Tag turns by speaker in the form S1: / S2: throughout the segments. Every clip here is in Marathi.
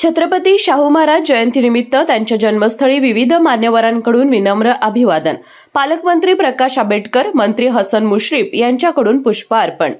S1: छत्रपती शाहू महाराज जयंतीनिमित्त त्यांच्या जन्मस्थळी विविध मान्यवरांकडून विनम्र अभिवादन. पालकमंत्री प्रकाश आंबेडकर, मंत्री हसन मुश्रीफ यांच्याकडून पुष्प अर्पण.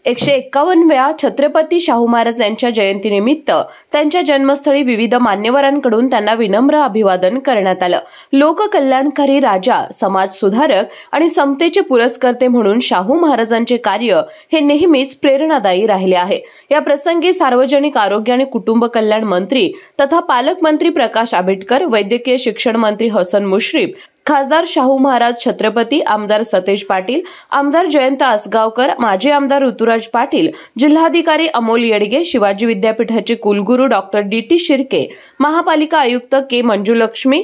S1: 151व्या छत्रपती शाहू महाराज यांच्या जयंतीनिमित्त त्यांच्या जन्मस्थळी विविध मान्यवरांकडून त्यांना विनम्र अभिवादन करण्यात आलं. लोककल्याणकारी राजा, समाज सुधारक आणि समतेचे पुरस्कर्ते म्हणून शाहू महाराजांचे कार्य हे नेहमीच प्रेरणादायी राहिले आहे. या प्रसंगी सार्वजनिक आरोग्य आणि कुटुंब कल्याण मंत्री तथा पालकमंत्री प्रकाश आंबेडकर, वैद्यकीय शिक्षण मंत्री हसन मुश्रीफ, खासदार शाहू महाराज छत्रपती, आमदार सतेज पाटील, आमदार जयंत आसगावकर, माजी आमदार ऋतुराज पाटील, जिल्हाधिकारी अमोल येडगे, शिवाजी विद्यापीठाचे कुलगुरू डॉक्टर डी.टी. शिर्के, महापालिका आयुक्त के. मंजुलक्ष्मी,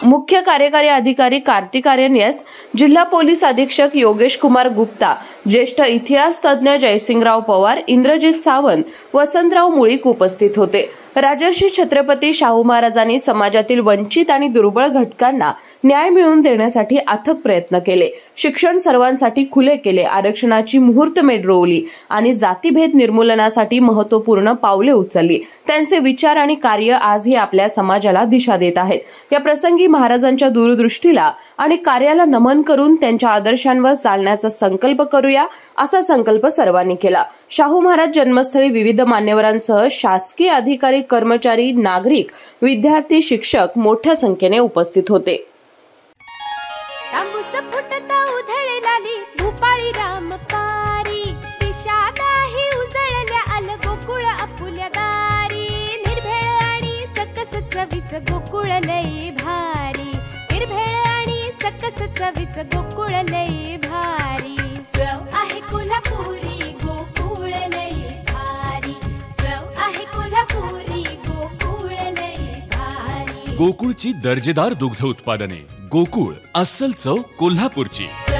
S1: मुख्य कार्यकारी अधिकारी कार्तिक आर्यन एस, जिल्हा पोलीस अधीक्षक योगेश कुमार गुप्ता, ज्येष्ठ इतिहास तज्ञ जयसिंगराव पवार, इंद्रजित सावंत, वसंतराव मुळीक उपस्थित होते. राजर्षी छत्रपती शाहू महाराजांनी समाजातील वंचित आणि दुर्बळ घटकांना न्याय मिळवून देण्यासाठी अथक प्रयत्न केले. शिक्षण सर्वांसाठी खुले केले, आरक्षणाची मुहूर्तमेढ रोवली आणि जातीभेद निर्मूलनासाठी महत्त्वपूर्ण पावले उचलली. त्यांचे विचार आणि कार्य आजही आपल्या समाजाला दिशा देत आहेत. या प्रसंगी महाराजांच्या दूरदृष्टीला आणि कार्याला नमन करून त्यांच्या आदर्शांवर चालण्याचा संकल्प करूया, असा संकल्प सर्वांनी केला. शाहू महाराज जन्मस्थळी विविध मान्यवरांसह शासकीय अधिकारी, कर्मचारी, नागरिक, विद्यार्थी, शिक्षक मोठ्या संख्येने उपस्थित होते.
S2: गोकुळ लई भारी, निर्भेळ आणि सकस चवीच गोकुळ लई भारी. चव आहे कोल्हापुरी, गोकुळ लई भारी. चव आहे कोल्हापुरी, गोकुळ लई भारी.
S3: गोकुळची दर्जेदार दुग्ध उत्पादने. गोकुळ, अस्सल चव कोल्हापूरची.